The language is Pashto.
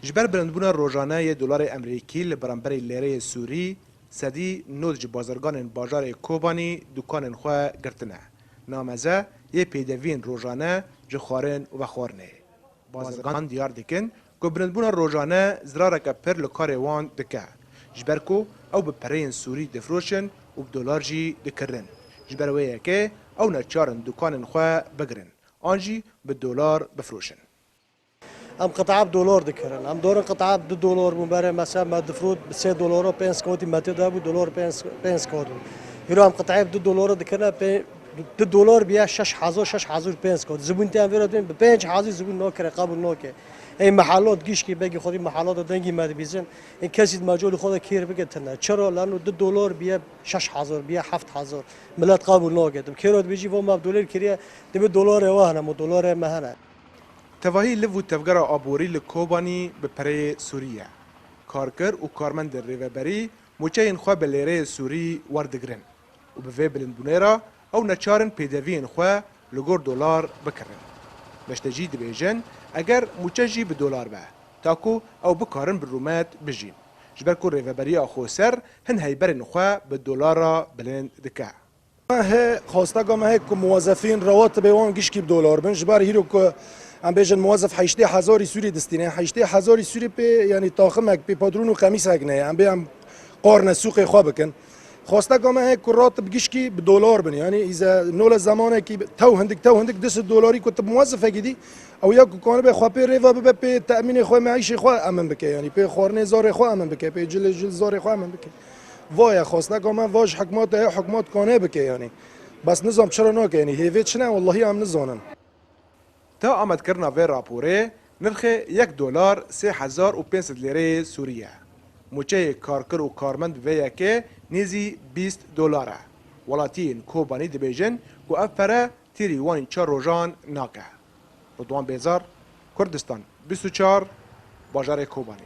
جبر بلندبونا روزانه دلار امریکی لبرانبر لیره سوری سدی نود ج بازرگان بازار کوبانی دکان خو گرتنه نامزه یه پیدوین روزانه ج خارن و خورنه بازرگان دیار دکن که بلندبونا روزانه زرارک پر لکار وان دکه جبرکو او به پرین سوری دفروشن و بدلار جی دکرن جبر ویه که او نچارن دکان خو بگرن آنجی به دلار بفروشن ام قطعه بدولار دکرن ام دورن قطعه $2 مباره مثلا ما دفرود ب $3 و 5 کودی مته دا بود دلار 5 کود هیرو ام قطعه $2 دکرن $2 بیا 6005 کود زبون تام ورادین به 5000 زبون نوکر قبول نوکه این محلات گیش کی بگی خودی محلات دنگی مد بیزن این کسی مجول خود کیر بگه تنه چرا لانو $2 بیا 6000 بیا 7000 ملت قبول نوکه دم کیرود بیجی و ما دلار کریه دم $2 وهنه مو $2 مهنه تواهی لو تفجر آبوری لکوبانی به پره سوریه کارکر و کارمند ریوبری موچه خو به لیره سوری وردگرن و به وی بلندبونیرا او نچارن پیدوین خو لگور دلار بکرن بشتجی دبیجن اگر موچه جی به دلار به تاکو او بکارن برومات بجین جبر کو ریوبری آخو سر هن هیبرن خو به دلار بلند دکه هي خواستگاه ما هيك موظفين رواتب وان گشکی $1 بن جبار هيرو که ام بیشتر موظف 80,000 سوری دستینه 80,000 سوری په یعنی طاقمک په پادرون و قمیص هکنه ام بیم قارن سوق خواب بکن خواستگاه ما هيك راتب گشکی $1 بن یعنی اذا نول زمانه کی تو هندک $10 كنت موظف هکیدی او یا کنه به خو په ریوا به تامین خو معیشت خو امن بکه یعنی په خورنه زار خو امن بکه په جل زار خو امن بکه وای خواستگاه ما واج حکومت کنه بکه یعنی بس نظام چرا ناکه یعنی هیویت نه والله هم نزانن تا آمد کرنا وی راپوره نرخ $1 3500 لیره سوریه موچه کارکر و کارمند ویه که نیزی $20 ولاتین کوبانی دبیجن که افره تیری وان 4 روزان ناکه رضوان بیزار کردستان 24 باجار کوبانی